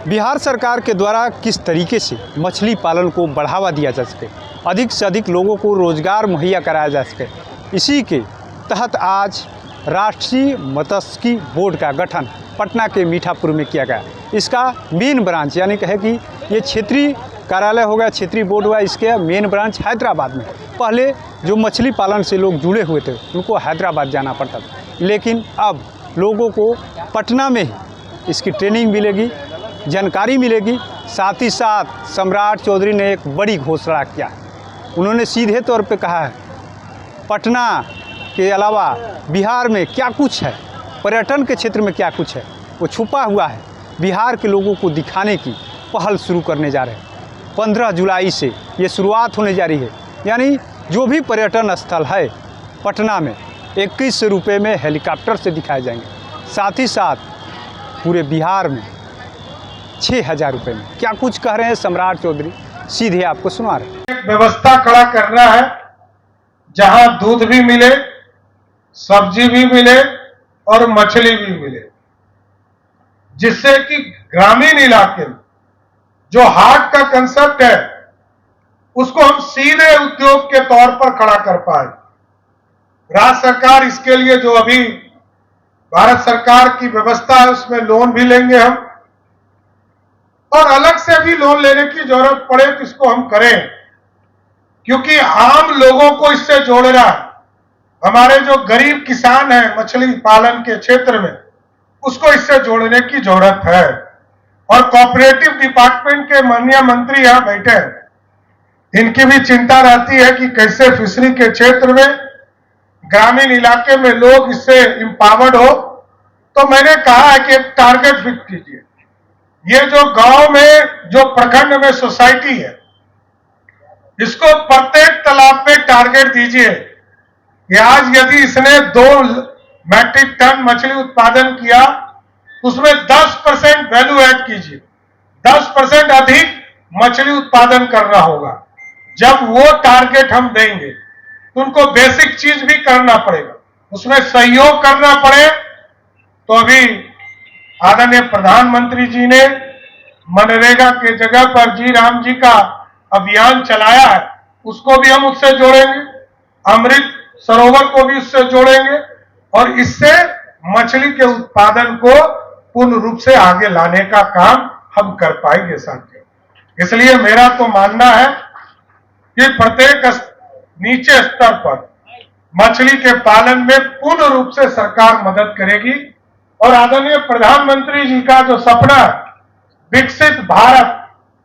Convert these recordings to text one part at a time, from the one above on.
बिहार सरकार के द्वारा किस तरीके से मछली पालन को बढ़ावा दिया जा सके, अधिक से अधिक लोगों को रोज़गार मुहैया कराया जा सके, इसी के तहत आज राष्ट्रीय मत्स्य बोर्ड का गठन पटना के मीठापुर में किया गया। इसका मेन ब्रांच यानी कहे कि ये क्षेत्रीय कार्यालय हो गया, क्षेत्रीय बोर्ड हुआ, इसके मेन ब्रांच हैदराबाद में। पहले जो मछली पालन से लोग जुड़े हुए थे उनको हैदराबाद जाना पड़ता था, लेकिन अब लोगों को पटना में ही इसकी ट्रेनिंग मिलेगी, जानकारी मिलेगी। साथ ही साथ सम्राट चौधरी ने एक बड़ी घोषणा किया है। उन्होंने सीधे तौर पे कहा है पटना के अलावा बिहार में क्या कुछ है, पर्यटन के क्षेत्र में क्या कुछ है, वो छुपा हुआ है। बिहार के लोगों को दिखाने की पहल शुरू करने जा रहे हैं। 15 जुलाई से ये शुरुआत होने जा रही है। यानी जो भी पर्यटन स्थल है पटना में 2100 रुपये में हेलीकॉप्टर से दिखाए जाएंगे। साथ ही साथ पूरे बिहार में 6000 रुपये में। क्या कुछ कह रहे हैं सम्राट चौधरी, सीधे आपको सुना रहे हैं। एक व्यवस्था खड़ा करना है जहां दूध भी मिले, सब्जी भी मिले और मछली भी मिले, जिससे कि ग्रामीण इलाके में जो हाट का कंसेप्ट है उसको हम सीधे उद्योग के तौर पर खड़ा कर पाए। राज्य सरकार इसके लिए जो अभी भारत सरकार की व्यवस्था है उसमें लोन भी लेंगे हम, और अलग से भी लोन लेने की जरूरत पड़े तो इसको हम करें, क्योंकि आम लोगों को इससे जोड़ना है। हमारे जो गरीब किसान हैं मछली पालन के क्षेत्र में, उसको इससे जोड़ने की जरूरत है। और कोऑपरेटिव डिपार्टमेंट के माननीय मंत्री यहां बैठे हैं, इनकी भी चिंता रहती है कि कैसे फिशरी के क्षेत्र में ग्रामीण इलाके में लोग इससे एम्पावर्ड हो। तो मैंने कहा है कि एक टारगेट फिक्स कीजिए। ये जो गांव में जो प्रखंड में सोसाइटी है, इसको प्रत्येक तालाब पे टारगेट दीजिए कि आज यदि इसने 2 मैट्रिक टन मछली उत्पादन किया, उसमें 10% वैल्यू ऐड कीजिए, 10% अधिक मछली उत्पादन करना होगा। जब वो टारगेट हम देंगे तो उनको बेसिक चीज भी करना पड़ेगा, उसमें सहयोग करना पड़े। तो अभी आदरणीय प्रधानमंत्री जी ने मनरेगा के जगह पर जी राम जी का अभियान चलाया है, उसको भी हम उससे जोड़ेंगे, अमृत सरोवर को भी उससे जोड़ेंगे, और इससे मछली के उत्पादन को पूर्ण रूप से आगे लाने का काम हम कर पाएंगे साथियों। इसलिए मेरा तो मानना है कि प्रत्येक नीचे स्तर पर मछली के पालन में पूर्ण रूप से सरकार मदद करेगी। और आदरणीय प्रधानमंत्री जी का जो सपना है विकसित भारत,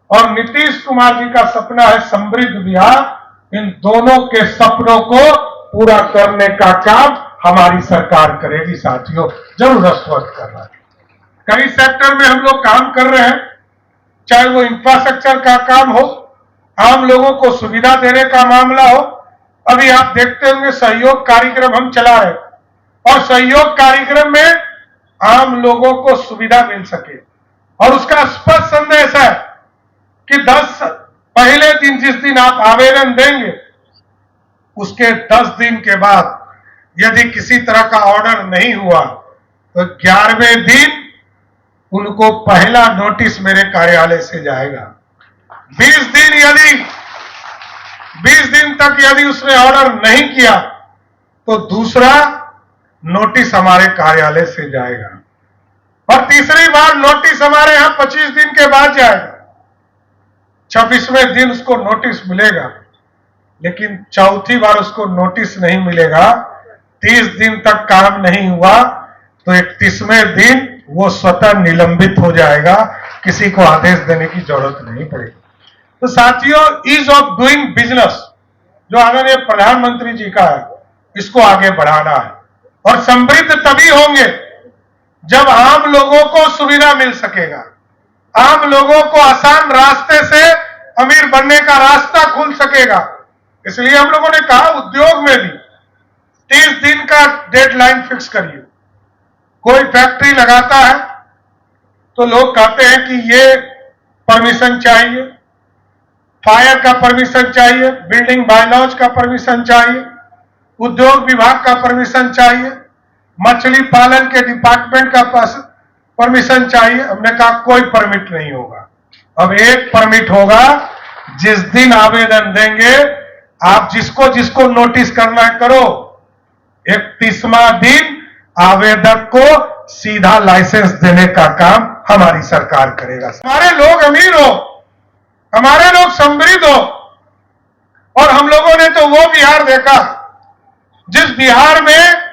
और नीतीश कुमार जी का सपना है समृद्ध बिहार, इन दोनों के सपनों को पूरा करने का काम हमारी सरकार करेगी साथियों। जरूरत वक्त कर रहा है, कई सेक्टर में हम लोग काम कर रहे हैं, चाहे वो इंफ्रास्ट्रक्चर का काम हो, आम लोगों को सुविधा देने का मामला हो। अभी आप देखते होंगे सहयोग कार्यक्रम हम चला रहे, और सहयोग कार्यक्रम में आम लोगों को सुविधा मिल सके। और उसका स्पष्ट संदेश है कि 10 पहले दिन जिस दिन आप आवेदन देंगे, उसके 10 दिन के बाद यदि किसी तरह का ऑर्डर नहीं हुआ तो 11वें दिन उनको पहला नोटिस मेरे कार्यालय से जाएगा। 20 दिन तक यदि उसने ऑर्डर नहीं किया तो दूसरा नोटिस हमारे कार्यालय से जाएगा, और तीसरी बार नोटिस हमारे यहां 25 दिन के बाद जाएगा। 26वें दिन उसको नोटिस मिलेगा, लेकिन चौथी बार उसको नोटिस नहीं मिलेगा। 30 दिन तक काम नहीं हुआ तो 31वें दिन वो स्वतः निलंबित हो जाएगा, किसी को आदेश देने की जरूरत नहीं पड़ेगी। तो साथियों, ईज ऑफ डूइंग बिजनेस जो आदरणीय प्रधानमंत्री जी का है, इसको आगे बढ़ाना है। और समृद्ध तभी होंगे जब आम लोगों को सुविधा मिल सकेगा, आम लोगों को आसान रास्ते से अमीर बनने का रास्ता खुल सकेगा। इसलिए हम लोगों ने कहा उद्योग में भी 30 दिन का डेडलाइन फिक्स करिए। कोई फैक्ट्री लगाता है तो लोग कहते हैं कि ये परमिशन चाहिए, फायर का परमिशन चाहिए, बिल्डिंग बायलॉज का परमिशन चाहिए, उद्योग विभाग का परमिशन चाहिए, मछली पालन के डिपार्टमेंट का परमिशन चाहिए। हमने कहा कोई परमिट नहीं होगा, अब एक परमिट होगा। जिस दिन आवेदन देंगे आप जिसको जिसको नोटिस करना है करो, 31वां दिन आवेदक को सीधा लाइसेंस देने का काम हमारी सरकार करेगा। हमारे लोग अमीर हो, हमारे लोग समृद्ध हो, और हम लोगों ने तो वो बिहार देखा जिस बिहार में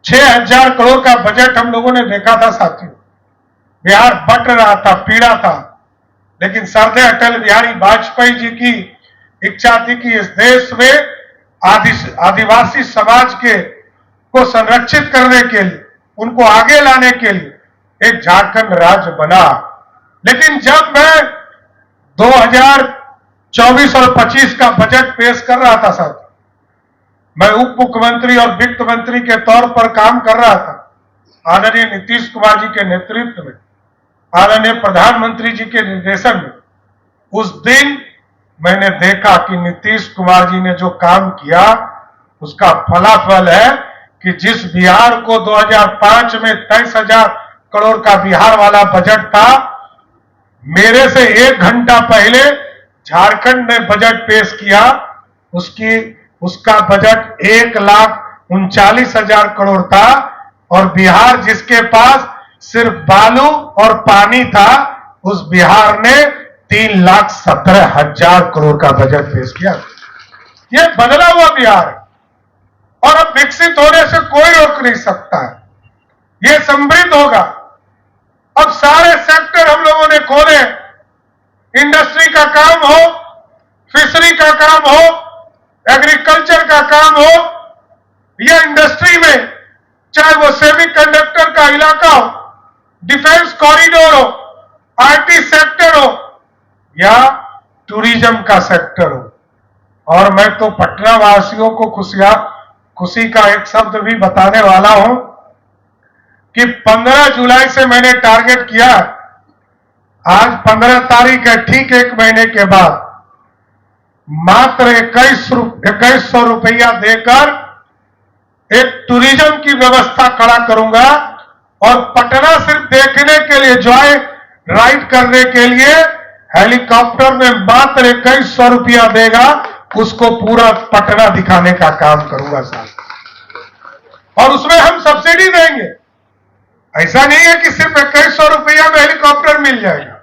6,000 करोड़ का बजट हम लोगों ने देखा था साथियों। बिहार बट रहा था, पीड़ा था, लेकिन सरदार अटल बिहारी वाजपेयी जी की इच्छा थी कि इस देश में आदिवासी समाज को संरक्षित करने के लिए, उनको आगे लाने के लिए एक झारखंड राज्य बना। लेकिन जब मैं 2024 और 25 का बजट पेश कर रहा था साथ, मैं उप मुख्यमंत्री और वित्त मंत्री के तौर पर काम कर रहा था। आदरणीय नीतीश कुमार जी के नेतृत्व में, आदरणीय प्रधानमंत्री जी के निर्देशन में, उस दिन मैंने देखा कि नीतीश कुमार जी ने जो काम किया उसका फलाफल है कि जिस बिहार को 2005 में 23,000 करोड़ का बिहार वाला बजट था, मेरे से 1 घंटा पहले झारखंड ने बजट पेश किया, उसका बजट 1,39,000 करोड़ था, और बिहार जिसके पास सिर्फ बालू और पानी था, उस बिहार ने 3,17,000 करोड़ का बजट पेश किया। यह बदला हुआ बिहार है, और अब विकसित होने से कोई रोक नहीं सकता है। यह समृद्ध होगा। अब सारे सेक्टर हम लोगों ने खोले, इंडस्ट्री का काम हो, फिशरी का काम हो, एग्रीकल्चर का काम हो, या इंडस्ट्री में चाहे वो सेमीकंडक्टर का इलाका हो, डिफेंस कॉरिडोर हो, आईटी सेक्टर हो, या टूरिज्म का सेक्टर हो। और मैं तो पटना वासियों को खुशी का एक शब्द भी बताने वाला हूं कि 15 जुलाई से मैंने टारगेट किया, आज 15 तारीख है, ठीक 1 महीने के बाद मात्र 2100 रुपया देकर एक टूरिज्म की व्यवस्था खड़ा करूंगा, और पटना सिर्फ देखने के लिए, जॉय राइड करने के लिए हेलीकॉप्टर में मात्र 2100 रुपया देगा, उसको पूरा पटना दिखाने का काम करूंगा साहब। और उसमें हम सब्सिडी देंगे। ऐसा नहीं है कि सिर्फ 2100 रुपया में हेलीकॉप्टर मिल जाएगा,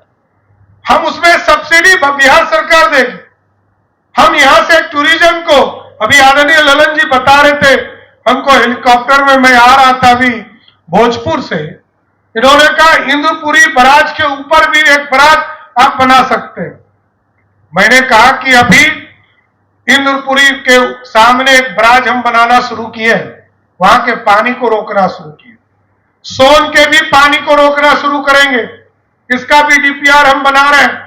हम उसमें सब्सिडी बिहार सरकार देगी। हम यहां से टूरिज्म को, अभी आदरणीय ललन जी बता रहे थे, हमको हेलीकॉप्टर में, मैं आ रहा था अभी भोजपुर से, इन्होंने कहा इंद्रपुरी बराज के ऊपर भी एक बराज आप बना सकते हैं। मैंने कहा कि अभी इंद्रपुरी के सामने एक बराज हम बनाना शुरू किए हैं, वहां के पानी को रोकना शुरू किए, सोन के भी पानी को रोकना शुरू करेंगे, इसका भी डीपीआर हम बना रहे हैं।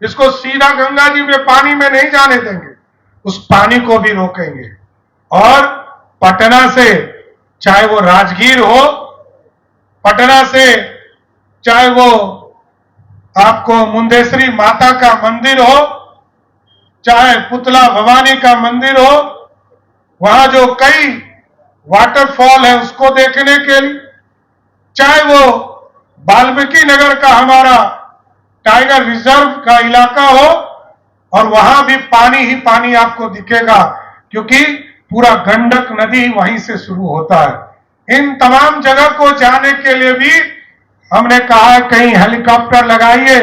इसको सीधा गंगा जी में पानी में नहीं जाने देंगे, उस पानी को भी रोकेंगे। और पटना से चाहे वो राजगीर हो, पटना से चाहे वो आपको मुंडेश्वरी माता का मंदिर हो, चाहे पुतला भवानी का मंदिर हो, वहां जो कई वाटरफॉल है उसको देखने के लिए, चाहे वो वाल्मीकि नगर का हमारा टाइगर रिजर्व का इलाका हो, और वहां भी पानी ही पानी आपको दिखेगा, क्योंकि पूरा गंडक नदी वहीं से शुरू होता है। इन तमाम जगह को जाने के लिए भी हमने कहा है कहीं हेलीकॉप्टर लगाइए,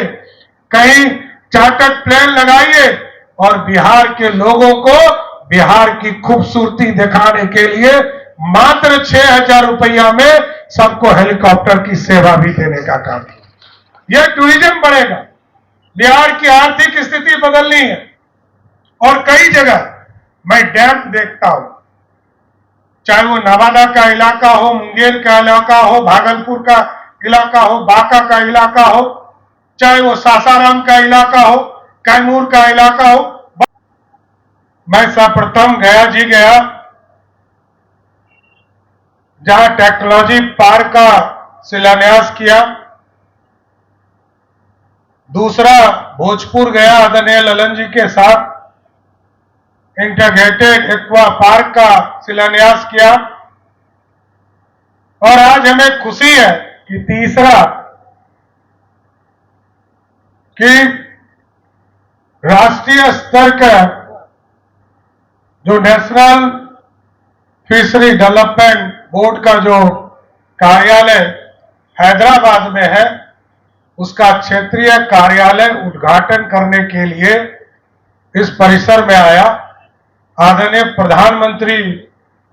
कहीं चार्टर्ड प्लेन लगाइए, और बिहार के लोगों को बिहार की खूबसूरती दिखाने के लिए मात्र 6,000 रुपया में सबको हेलीकॉप्टर की सेवा भी देने का काम किया। यह टूरिज्म बढ़ेगा, बिहार की आर्थिक स्थिति बदलनी है। और कई जगह मैं डैम देखता हूं, चाहे वो नवादा का इलाका हो, मुंगेर का इलाका हो, भागलपुर का इलाका हो, बांका का इलाका हो, चाहे वो सासाराम का इलाका हो, कैमूर का इलाका हो। मैं सर्वप्रथम गया जहां टेक्नोलॉजी पार्क का शिलान्यास किया, दूसरा भोजपुर गया आदरणीय ललन जी के साथ, इंटीग्रेटेड एक्वा पार्क का शिलान्यास किया। और आज हमें खुशी है कि तीसरा कि राष्ट्रीय स्तर का जो नेशनल फिशरी डेवलपमेंट बोर्ड का जो कार्यालय हैदराबाद में है, उसका क्षेत्रीय कार्यालय उद्घाटन करने के लिए इस परिसर में आया। आदरणीय प्रधानमंत्री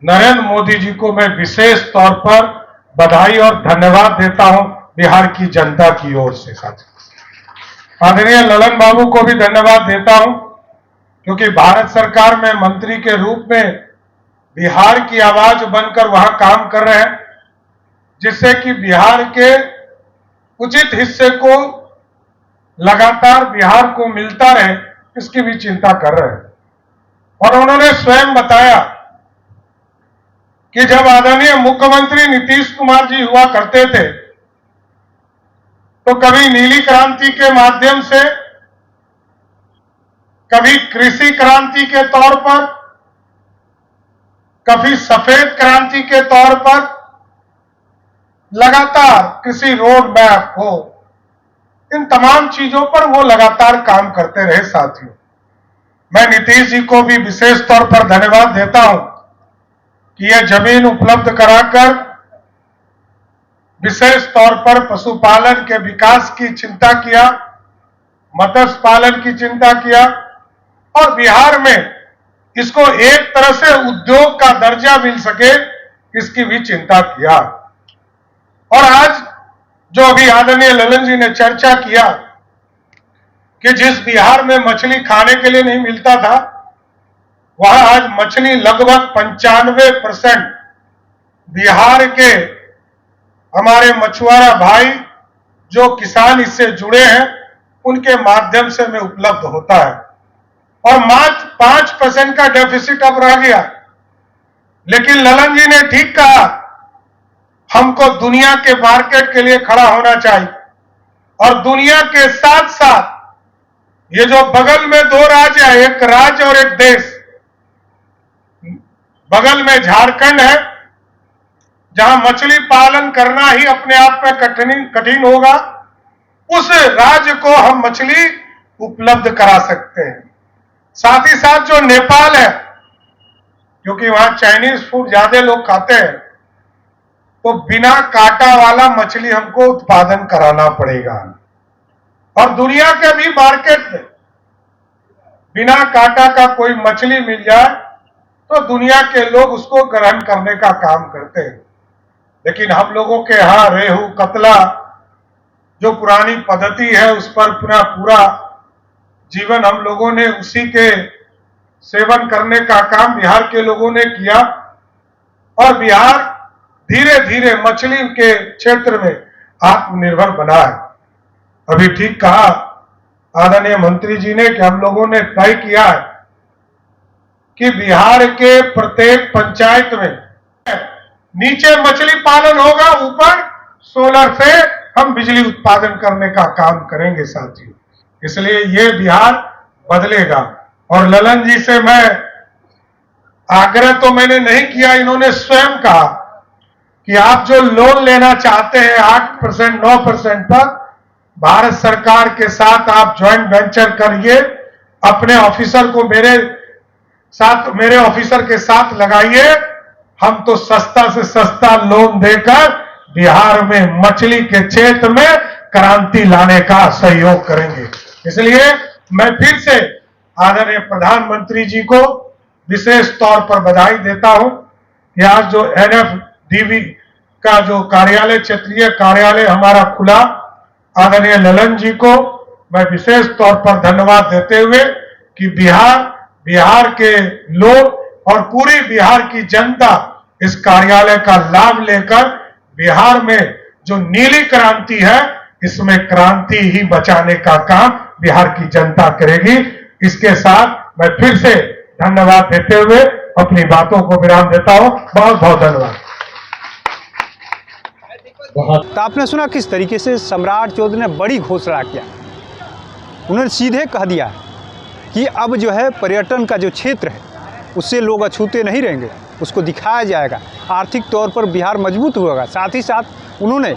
नरेंद्र मोदी जी को मैं विशेष तौर पर बधाई और धन्यवाद देता हूं बिहार की जनता की ओर से। साथ आदरणीय ललन बाबू को भी धन्यवाद देता हूं, क्योंकि भारत सरकार में मंत्री के रूप में बिहार की आवाज बनकर वहां काम कर रहे हैं, जिससे कि बिहार के उचित हिस्से को लगातार बिहार को मिलता रहे, इसकी भी चिंता कर रहे हैं। और उन्होंने स्वयं बताया कि जब आदरणीय मुख्यमंत्री नीतीश कुमार जी हुआ करते थे, तो कभी नीली क्रांति के माध्यम से, कभी कृषि क्रांति के तौर पर, कभी सफेद क्रांति के तौर पर लगातार कृषि रोड मैप हो, इन तमाम चीजों पर वो लगातार काम करते रहे। साथियों, मैं नीतीश जी को भी विशेष तौर पर धन्यवाद देता हूं कि यह जमीन उपलब्ध कराकर विशेष तौर पर पशुपालन के विकास की चिंता किया, मत्स्य पालन की चिंता किया, और बिहार में इसको एक तरह से उद्योग का दर्जा मिल सके, इसकी भी चिंता किया। और आज जो अभी आदरणीय ललन जी ने चर्चा किया कि जिस बिहार में मछली खाने के लिए नहीं मिलता था, वहां आज मछली लगभग 95% बिहार के हमारे मछुआरा भाई जो किसान इससे जुड़े हैं, उनके माध्यम से में उपलब्ध होता है। और मात्र 5% का डेफिसिट अब रह गया। लेकिन ललन जी ने ठीक कहा, हमको दुनिया के मार्केट के लिए खड़ा होना चाहिए, और दुनिया के साथ साथ ये जो बगल में दो राज्य है, एक राज्य और एक देश, बगल में झारखंड है, जहां मछली पालन करना ही अपने आप में कठिन होगा, उस राज्य को हम मछली उपलब्ध करा सकते हैं। साथ ही साथ जो नेपाल है, क्योंकि वहां चाइनीज फूड ज्यादा लोग खाते हैं, तो बिना कांटा वाला मछली हमको उत्पादन कराना पड़ेगा। और दुनिया के भी मार्केट में बिना कांटा का कोई मछली मिल जाए तो दुनिया के लोग उसको ग्रहण करने का काम करते हैं। लेकिन हम लोगों के यहां रेहू, कतला जो पुरानी पद्धति है, उस पर पूरा जीवन हम लोगों ने उसी के सेवन करने का काम बिहार के लोगों ने किया। और बिहार धीरे धीरे मछली के क्षेत्र में आत्मनिर्भर बना है। अभी ठीक कहा आदरणीय मंत्री जी ने कि हम लोगों ने तय किया है कि बिहार के प्रत्येक पंचायत में नीचे मछली पालन होगा, ऊपर सोलर से हम बिजली उत्पादन करने का काम करेंगे साथियों। इसलिए ये बिहार बदलेगा। और ललन जी से मैं आग्रह तो मैंने नहीं किया, इन्होंने स्वयं कहा कि आप जो लोन लेना चाहते हैं 8% 9% पर, भारत सरकार के साथ आप ज्वाइंट वेंचर करिए, अपने ऑफिसर को मेरे ऑफिसर के साथ लगाइए, हम तो सस्ता से सस्ता लोन देकर बिहार में मछली के क्षेत्र में क्रांति लाने का सहयोग करेंगे। इसलिए मैं फिर से आदरणीय प्रधानमंत्री जी को विशेष तौर पर बधाई देता हूं कि आज जो NFDB का जो कार्यालय, क्षेत्रीय कार्यालय हमारा खुला, आदरणीय ललन जी को मैं विशेष तौर पर धन्यवाद देते हुए कि बिहार के लोग और पूरी बिहार की जनता इस कार्यालय का लाभ लेकर बिहार में जो नीली क्रांति है, इसमें क्रांति ही बचाने का काम बिहार की जनता करेगी। इसके साथ मैं फिर से धन्यवाद देते हुए अपनी बातों को विराम देता हूं। बहुत बहुत धन्यवाद। तो आपने सुना किस तरीके से सम्राट चौधरी ने बड़ी घोषणा किया। उन्होंने सीधे कह दिया कि अब जो है पर्यटन का जो क्षेत्र है उससे लोग अछूते नहीं रहेंगे, उसको दिखाया जाएगा, आर्थिक तौर पर बिहार मजबूत होगा। साथ ही साथ उन्होंने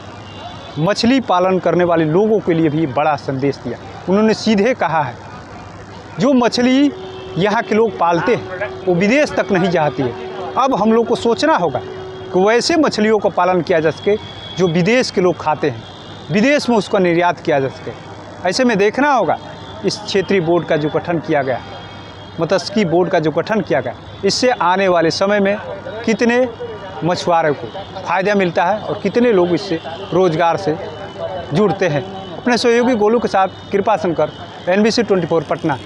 मछली पालन करने वाले लोगों के लिए भी बड़ा संदेश दिया। उन्होंने सीधे कहा है, जो मछली यहाँ के लोग पालते हैं वो विदेश तक नहीं जाती है। अब हम लोग को सोचना होगा कि वैसे मछलियों का पालन किया जा सके जो विदेश के लोग खाते हैं, विदेश में उसका निर्यात किया जा सके। ऐसे में देखना होगा इस क्षेत्रीय बोर्ड का जो गठन किया गया, मत्स्यिकी बोर्ड का जो गठन किया गया, इससे आने वाले समय में कितने मछुआरों को फ़ायदा मिलता है और कितने लोग इससे रोज़गार से जुड़ते हैं। अपने सहयोगी गोलू के साथ कृपा शंकर, NBC 24 पटना।